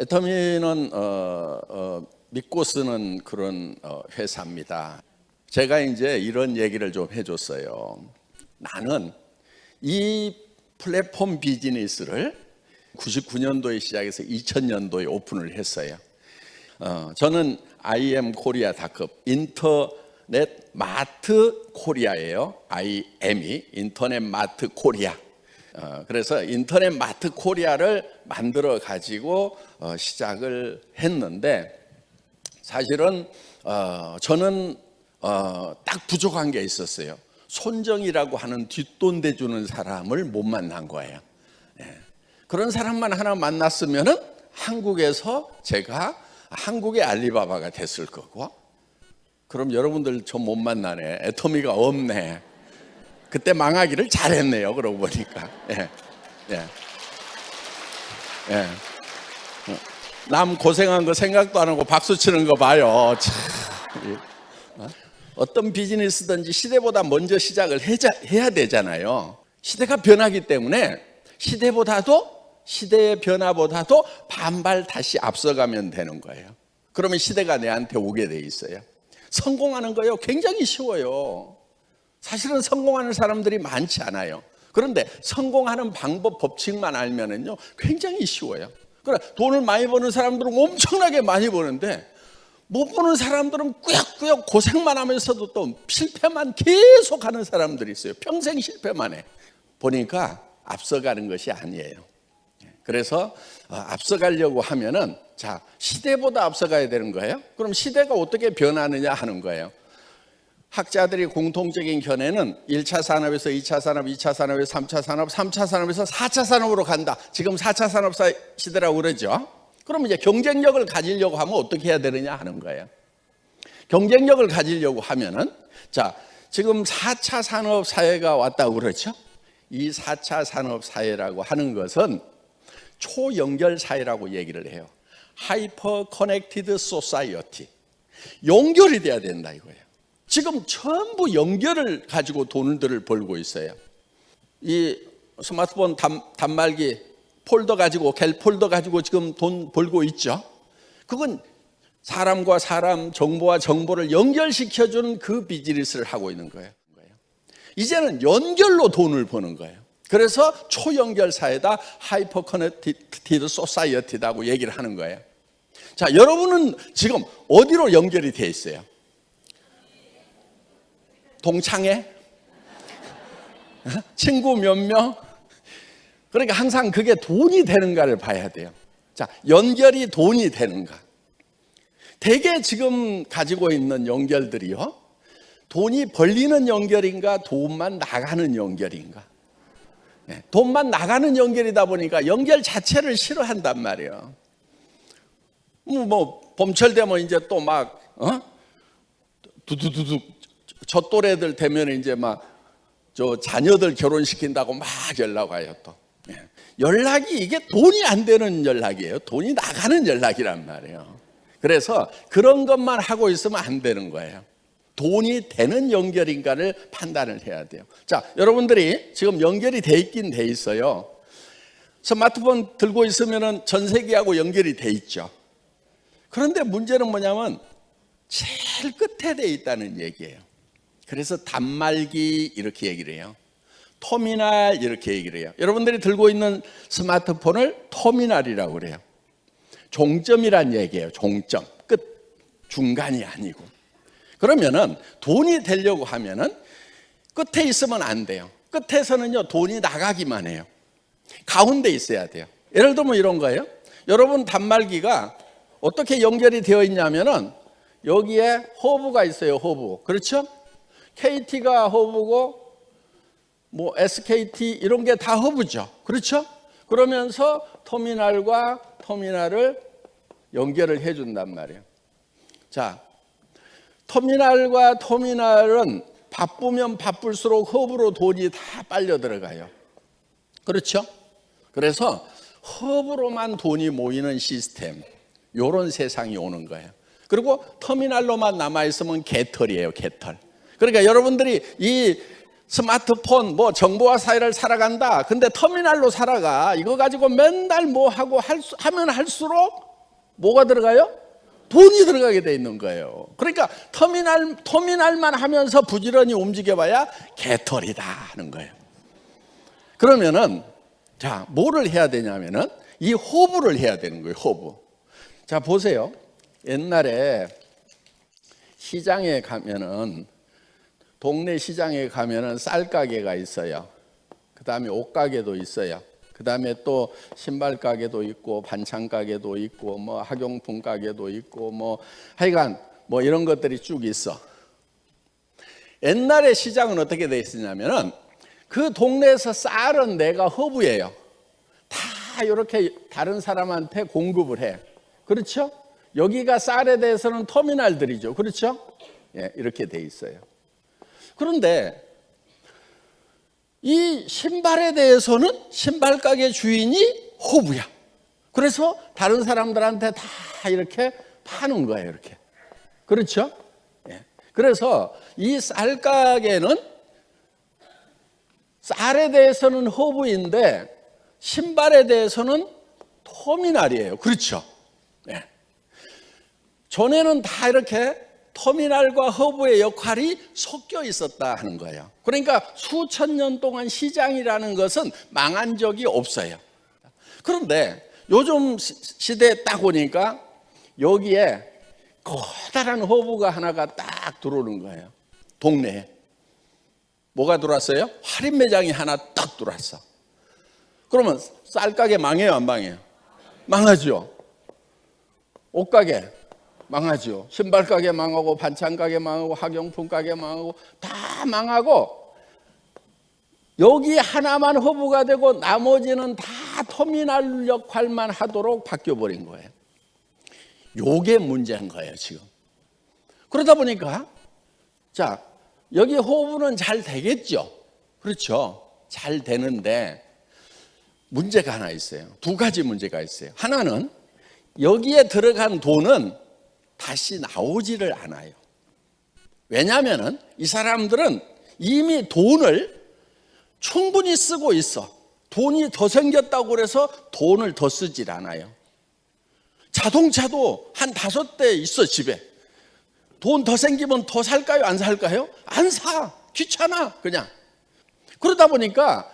애터미는 믿고 쓰는 그런 회사입니다. 제가 이제 이런 얘기를 좀 해줬어요. 나는 이 플랫폼 비즈니스를 99년도에 시작해서 2000년도에 오픈을 했어요. 저는 IM코리아닷컴 인터넷 마트 코리아예요. IM이 인터넷 마트 코리아. 그래서 인터넷 마트 코리아를 만들어 가지고 시작을 했는데, 사실은 저는 딱 부족한 게 있었어요. 손정이라고 하는 뒷돈 대주는 사람을 못 만난 거예요. 그런 사람만 하나 만났으면은 한국에서 제가 한국의 알리바바가 됐을 거고, 그럼 여러분들 저 못 만나네, 애터미가 없네, 그때 망하기를 잘했네요. 그러고 보니까. 남 고생한 거 생각도 안 하고 박수 치는 거 봐요. 어떤 비즈니스든지 시대보다 먼저 시작을 해야 되잖아요. 시대가 변하기 때문에 시대의 변화보다도 반발 다시 앞서가면 되는 거예요. 그러면 시대가 내한테 오게 돼 있어요. 성공하는 거요 굉장히 쉬워요. 사실은 성공하는 사람들이 많지 않아요. 그런데 성공하는 방법, 법칙만 알면은요 굉장히 쉬워요. 그래, 돈을 많이 버는 사람들은 엄청나게 많이 버는데, 못 버는 사람들은 꾸역꾸역 고생만 하면서도 또 실패만 계속하는 사람들이 있어요. 평생 실패만 해. 보니까 앞서가는 것이 아니에요. 그래서 앞서가려고 하면은, 자, 시대보다 앞서가야 되는 거예요. 그럼 시대가 어떻게 변하느냐 하는 거예요. 학자들이 공통적인 견해는 1차 산업에서 2차 산업, 2차 산업에서 3차 산업, 3차 산업에서 4차 산업으로 간다. 지금 4차 산업 시대라고 그러죠. 그럼 이제 경쟁력을 가지려고 하면 어떻게 해야 되느냐 하는 거예요. 경쟁력을 가지려고 하면은, 자, 지금 4차 산업 사회가 왔다고 그러죠. 이 4차 산업 사회라고 하는 것은 초연결 사회라고 얘기를 해요. 하이퍼 커넥티드 소사이어티. 연결이 돼야 된다 이거예요. 지금 전부 연결을 가지고 돈들을 벌고 있어요. 이 스마트폰 단말기 폴더 가지고, 갤 폴더 가지고 지금 돈 벌고 있죠. 그건 사람과 사람, 정보와 정보를 연결시켜주는 그 비즈니스를 하고 있는 거예요. 이제는 연결로 돈을 버는 거예요. 그래서 초연결 사회다, 하이퍼 커넥티드 소사이어티다고 얘기를 하는 거예요. 자, 여러분은 지금 어디로 연결이 돼 있어요? 동창회? 친구 몇 명? 그러니까 항상 그게 돈이 되는가를 봐야 돼요. 자, 연결이 돈이 되는가? 대개 지금 가지고 있는 연결들이요, 돈이 벌리는 연결인가, 돈만 나가는 연결인가? 돈만 나가는 연결이다 보니까 연결 자체를 싫어한단 말이에요. 뭐 봄철 되면 이제 또 막 두두두두 저 또래들 되면 이제 막 저 자녀들 결혼시킨다고 막 연락 와요. 또 연락이 이게 돈이 안 되는 연락이에요. 돈이 나가는 연락이란 말이에요. 그래서 그런 것만 하고 있으면 안 되는 거예요. 돈이 되는 연결인가를 판단을 해야 돼요. 자, 여러분들이 지금 연결이 돼 있긴 돼 있어요. 스마트폰 들고 있으면은 전 세계하고 연결이 돼 있죠. 그런데 문제는 뭐냐면 제일 끝에 돼 있다는 얘기예요. 그래서 단말기 이렇게 얘기를 해요. 터미널 이렇게 얘기를 해요. 여러분들이 들고 있는 스마트폰을 터미널이라고 그래요. 종점이란 얘기예요. 종점, 끝, 중간이 아니고. 그러면은 돈이 되려고 하면은 끝에 있으면 안 돼요. 끝에서는요 돈이 나가기만 해요. 가운데 있어야 돼요. 예를 들면 이런 거예요. 여러분 단말기가 어떻게 연결이 되어 있냐면은 여기에 허브가 있어요. 허브. 그렇죠? KT가 허브고 뭐 SKT 이런 게 다 허브죠. 그렇죠? 그러면서 터미널과 터미널을 연결을 해 준단 말이에요. 자, 터미널과 터미널은 바쁘면 바쁠수록 허브로 돈이 다 빨려 들어가요. 그렇죠? 그래서 허브로만 돈이 모이는 시스템, 이런 세상이 오는 거예요. 그리고 터미널로만 남아있으면 개털이에요. 개털. 그러니까 여러분들이 이 스마트폰 뭐 정보화 사회를 살아간다, 근데 터미널로 살아가, 이거 가지고 맨날 뭐 하고 하면 할수록 뭐가 들어가요? 돈이 들어가게 돼 있는 거예요. 그러니까 터미널만 하면서 부지런히 움직여봐야 개털이다 하는 거예요. 그러면은 자, 뭐를 해야 되냐면은 이 호부를 해야 되는 거예요. 호부. 자, 보세요. 옛날에 시장에 가면은, 동네 시장에 가면은 쌀 가게가 있어요. 그 다음에 옷 가게도 있어요. 그 다음에 또 신발 가게도 있고 반찬 가게도 있고 뭐 학용품 가게도 있고 뭐 하여간 뭐 이런 것들이 쭉 있어. 옛날에 시장은 어떻게 돼 있었냐면은 그 동네에서 쌀은 내가 허브예요. 다 이렇게 다른 사람한테 공급을 해. 그렇죠? 여기가 쌀에 대해서는 터미널들이죠. 그렇죠? 예, 이렇게 돼 있어요. 그런데 이 신발에 대해서는 신발 가게 주인이 호부야. 그래서 다른 사람들한테 다 이렇게 파는 거예요. 이렇게. 그렇죠? 예. 그래서 이 쌀 가게는 쌀에 대해서는 허브인데 신발에 대해서는 터미널이에요. 그렇죠? 예. 전에는 다 이렇게 터미널과 허브의 역할이 섞여 있었다 하는 거예요. 그러니까 수천 년 동안 시장이라는 것은 망한 적이 없어요. 그런데 요즘 시대에 딱 오니까 여기에 커다란 허브가 하나가 딱 들어오는 거예요. 동네에. 뭐가 들어왔어요? 할인 매장이 하나 딱 들어왔어. 그러면 쌀가게 망해요, 안 망해요? 망하죠. 옷가게 망하죠. 신발 가게 망하고 반찬 가게 망하고 학용품 가게 망하고 다 망하고 여기 하나만 허브가 되고 나머지는 다 터미널 역할만 하도록 바뀌어 버린 거예요. 요게 문제인 거예요, 지금. 그러다 보니까 자, 여기 허브는 잘 되겠죠. 그렇죠. 잘 되는데 문제가 하나 있어요. 두 가지 문제가 있어요. 하나는 여기에 들어간 돈은 다시 나오지를 않아요. 왜냐하면 이 사람들은 이미 돈을 충분히 쓰고 있어. 돈이 더 생겼다고 그래서 돈을 더 쓰질 않아요. 자동차도 한 5대 있어, 집에. 돈 더 생기면 더 살까요? 안 살까요? 안 사. 귀찮아, 그냥. 그러다 보니까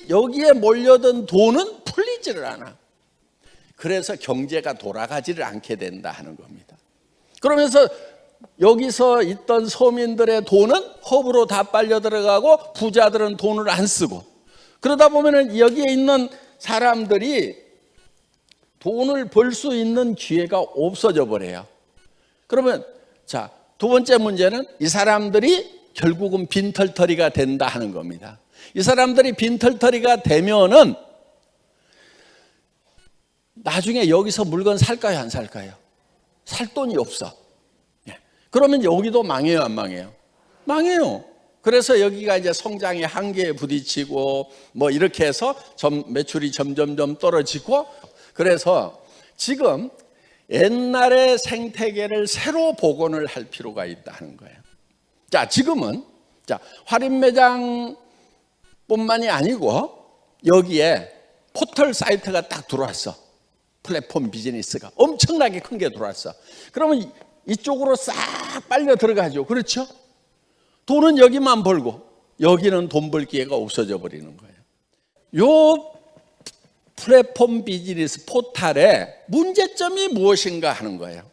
여기에 몰려든 돈은 풀리지를 않아. 그래서 경제가 돌아가지를 않게 된다 하는 겁니다. 그러면서 여기서 있던 서민들의 돈은 허브로 다 빨려 들어가고 부자들은 돈을 안 쓰고 그러다 보면은 여기에 있는 사람들이 돈을 벌 수 있는 기회가 없어져 버려요. 그러면 자, 두 번째 문제는 이 사람들이 결국은 빈털터리가 된다 하는 겁니다. 이 사람들이 빈털터리가 되면은 나중에 여기서 물건 살까요, 안 살까요? 살 돈이 없어. 그러면 여기도 망해요, 안 망해요? 망해요. 그래서 여기가 이제 성장의 한계에 부딪히고 뭐 이렇게 해서 매출이 점점점 떨어지고 그래서 지금 옛날의 생태계를 새로 복원을 할 필요가 있다는 거예요. 자, 지금은 할인 매장뿐만이 아니고 여기에 포털 사이트가 딱 들어왔어. 플랫폼 비즈니스가 엄청나게 큰 게 들어왔어. 그러면 이쪽으로 싹 빨려 들어가죠. 그렇죠? 돈은 여기만 벌고 여기는 돈 벌 기회가 없어져 버리는 거예요. 요 플랫폼 비즈니스 포털의 문제점이 무엇인가 하는 거예요.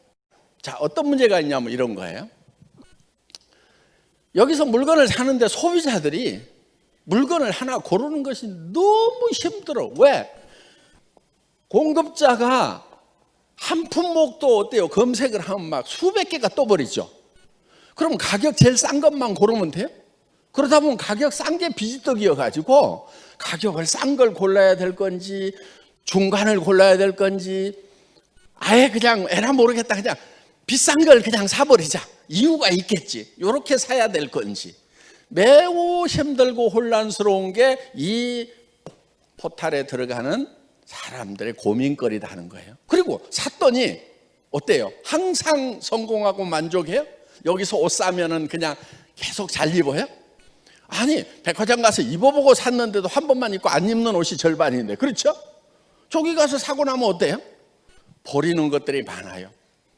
자, 어떤 문제가 있냐면 이런 거예요. 여기서 물건을 사는데 소비자들이 물건을 하나 고르는 것이 너무 힘들어. 왜? 공급자가 한 품목도 어때요? 검색을 하면 막 수백 개가 떠버리죠. 그럼 가격 제일 싼 것만 고르면 돼요? 그러다 보면 가격 싼 게 비지떡이어가지고 가격을 싼 걸 골라야 될 건지 중간을 골라야 될 건지 아예 그냥 에라 모르겠다 그냥 비싼 걸 그냥 사버리자. 이유가 있겠지. 이렇게 사야 될 건지 매우 힘들고 혼란스러운 게 이 포털에 들어가는 사람들의 고민거리다 하는 거예요. 그리고 샀더니 어때요? 항상 성공하고 만족해요? 여기서 옷 사면은 그냥 계속 잘 입어요? 아니, 백화점 가서 입어보고 샀는데도 한 번만 입고 안 입는 옷이 절반인데, 그렇죠? 저기 가서 사고 나면 어때요? 버리는 것들이 많아요.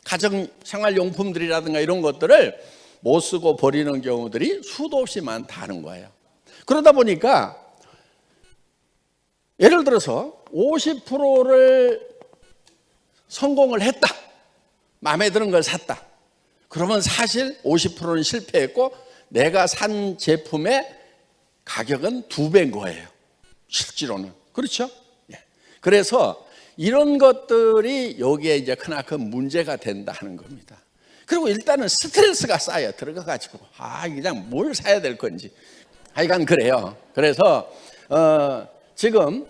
가정 생활용품들이라든가 이런 것들을 못 쓰고 버리는 경우들이 수도 없이 많다는 거예요. 그러다 보니까 예를 들어서 50%를 성공을 했다. 마음에 드는 걸 샀다. 그러면 사실 50%는 실패했고 내가 산 제품의 가격은 2배인 거예요. 실제로는. 그렇죠? 그래서 이런 것들이 여기에 이제 크나큰 문제가 된다 하는 겁니다. 그리고 일단은 스트레스가 쌓여 들어가가지고 그냥 뭘 사야 될 건지 하여간 그래요. 그래서 지금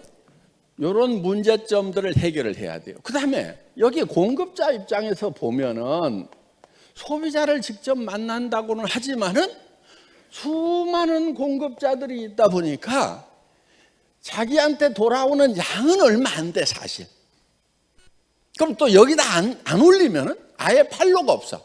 이런 문제점들을 해결을 해야 돼요. 그 다음에 여기 공급자 입장에서 보면은 소비자를 직접 만난다고는 하지만은 수많은 공급자들이 있다 보니까 자기한테 돌아오는 양은 얼마 안 돼, 사실. 그럼 또 여기다 안 올리면은 아예 팔로가 없어.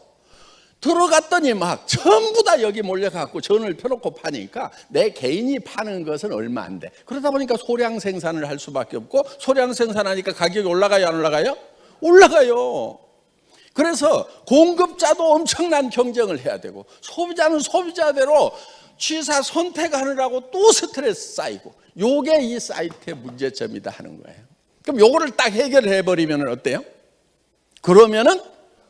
들어갔더니 막 전부 다 여기 몰려갖고 전을 펴놓고 파니까 내 개인이 파는 것은 얼마 안 돼. 그러다 보니까 소량 생산을 할 수밖에 없고, 소량 생산하니까 가격이 올라가요, 안 올라가요? 올라가요. 그래서 공급자도 엄청난 경쟁을 해야 되고, 소비자는 소비자대로 취사 선택하느라고 또 스트레스 쌓이고, 요게 이 사이트의 문제점이다 하는 거예요. 그럼 요거를 딱 해결해 버리면 어때요? 그러면은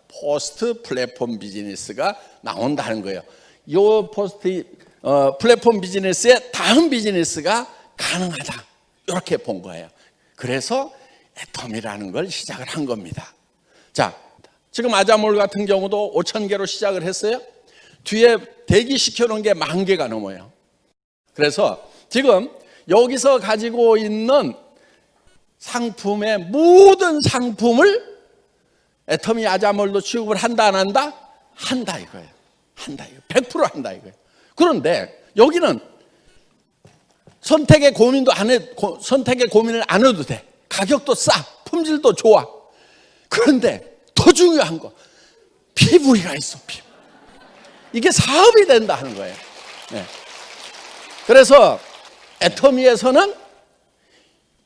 포스트 플랫폼 비즈니스가 나온다는 거예요. 요 포스트 플랫폼 비즈니스의 다음 비즈니스가 가능하다, 이렇게 본 거예요. 그래서 애텀이라는 걸 시작을 한 겁니다. 자, 지금 아자몰 같은 경우도 5,000개로 시작을 했어요. 뒤에 대기시켜 놓은 게 10,000개가 넘어요. 그래서 지금 여기서 가지고 있는 상품의 모든 상품을 애터미 아자몰도 취급을 한다, 안 한다? 한다 이거예요. 한다 이거. 100% 한다 이거예요. 그런데 여기는 선택의 고민을 안 해도 돼. 가격도 싸, 품질도 좋아. 그런데 더 중요한 거, 피부리가 있어, 피부. 이게 사업이 된다 하는 거예요. 네. 그래서 애터미에서는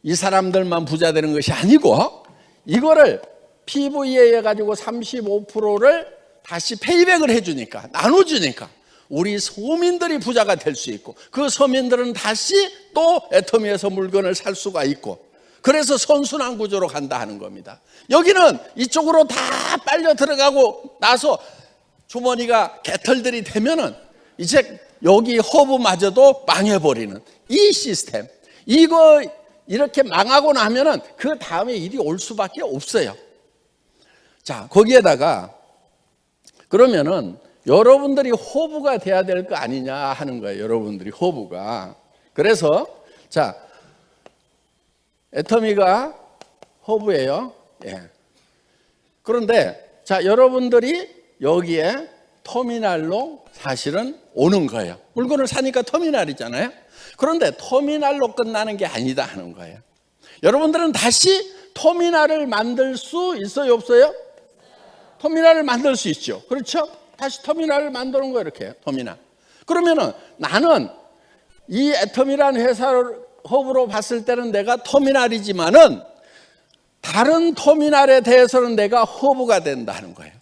이 사람들만 부자 되는 것이 아니고, 이거를 PV에 해가지고 35%를 다시 페이백을 해주니까, 나눠주니까 우리 서민들이 부자가 될 수 있고, 그 서민들은 다시 또 애터미에서 물건을 살 수가 있고, 그래서 선순환 구조로 간다 하는 겁니다. 여기는 이쪽으로 다 빨려 들어가고 나서 주머니가 개털들이 되면은 이제 여기 허브마저도 망해버리는 이 시스템, 이거 이렇게 망하고 나면은 그 다음에 일이 올 수밖에 없어요. 자, 거기에다가 그러면은 여러분들이 허브가 돼야 될 거 아니냐 하는 거예요. 여러분들이 허브가. 그래서 자, 애터미가 허브예요. 예. 그런데 자, 여러분들이 여기에 터미널로 사실은 오는 거예요. 물건을 사니까 터미널이잖아요. 그런데 터미널로 끝나는 게 아니다 하는 거예요. 여러분들은 다시 터미널을 만들 수 있어요, 없어요? 터미널을 만들 수 있죠. 그렇죠? 다시 터미널을 만드는 거예요, 이렇게. 터미널. 그러면은 나는 이 애터미라는 회사를 허브로 봤을 때는 내가 터미널이지만은 다른 터미널에 대해서는 내가 허브가 된다 하는 거예요.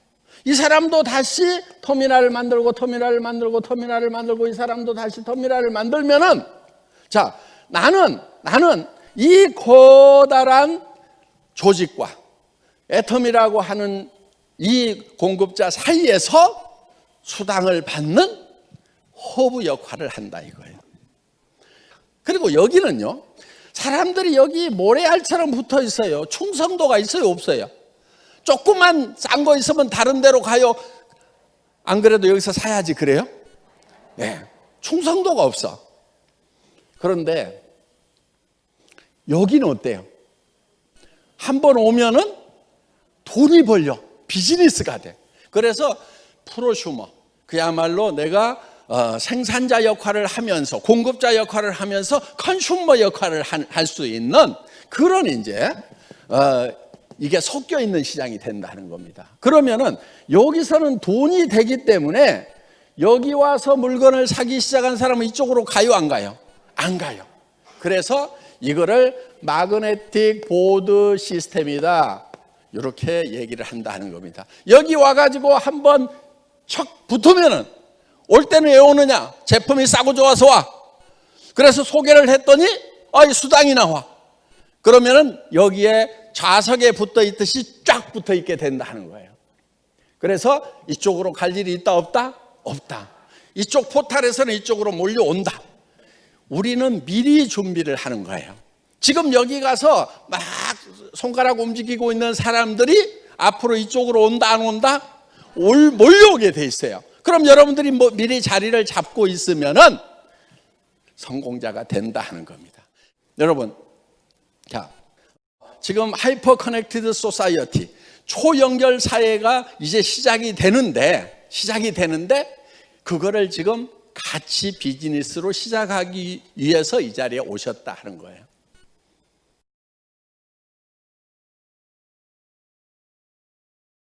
이 사람도 다시 터미널을 만들고 터미널을 만들고 터미널을 만들고, 이 사람도 다시 터미널을 만들면은, 자, 나는 이 커다란 조직과 애텀이라고 하는 이 공급자 사이에서 수당을 받는 허브 역할을 한다 이거예요. 그리고 여기는요, 사람들이 여기 모래알처럼 붙어 있어요. 충성도가 있어요, 없어요? 조금만 싼 거 있으면 다른 데로 가요. 안 그래도 여기서 사야지, 그래요? 네, 충성도가 없어. 그런데 여기는 어때요? 한번 오면은 돈이 벌려. 비즈니스가 돼. 그래서 프로슈머, 그야말로 내가 생산자 역할을 하면서 공급자 역할을 하면서 컨슈머 역할을 할 수 있는 그런 이제 이게 섞여 있는 시장이 된다는 겁니다. 그러면은 여기서는 돈이 되기 때문에 여기 와서 물건을 사기 시작한 사람은 이쪽으로 가요, 안 가요? 안 가요. 그래서 이거를 마그네틱 보드 시스템이다, 이렇게 얘기를 한다는 겁니다. 여기 와가지고 한번 척 붙으면은 올 때는 왜 오느냐? 제품이 싸고 좋아서 와. 그래서 소개를 했더니 이 수당이 나와. 그러면은 여기에 좌석에 붙어 있듯이 쫙 붙어 있게 된다는 거예요. 그래서 이쪽으로 갈 일이 있다 없다? 없다. 이쪽 포탈에서는 이쪽으로 몰려온다. 우리는 미리 준비를 하는 거예요. 지금 여기 가서 막 손가락 움직이고 있는 사람들이 앞으로 이쪽으로 온다 안 온다? 몰려오게 돼 있어요. 그럼 여러분들이 미리 자리를 잡고 있으면은 성공자가 된다 하는 겁니다. 여러분, 자, 지금 하이퍼 커넥티드 소사이어티, 초연결 사회가 이제 시작이 되는데 그거를 지금 같이 비즈니스로 시작하기 위해서 이 자리에 오셨다 하는 거예요.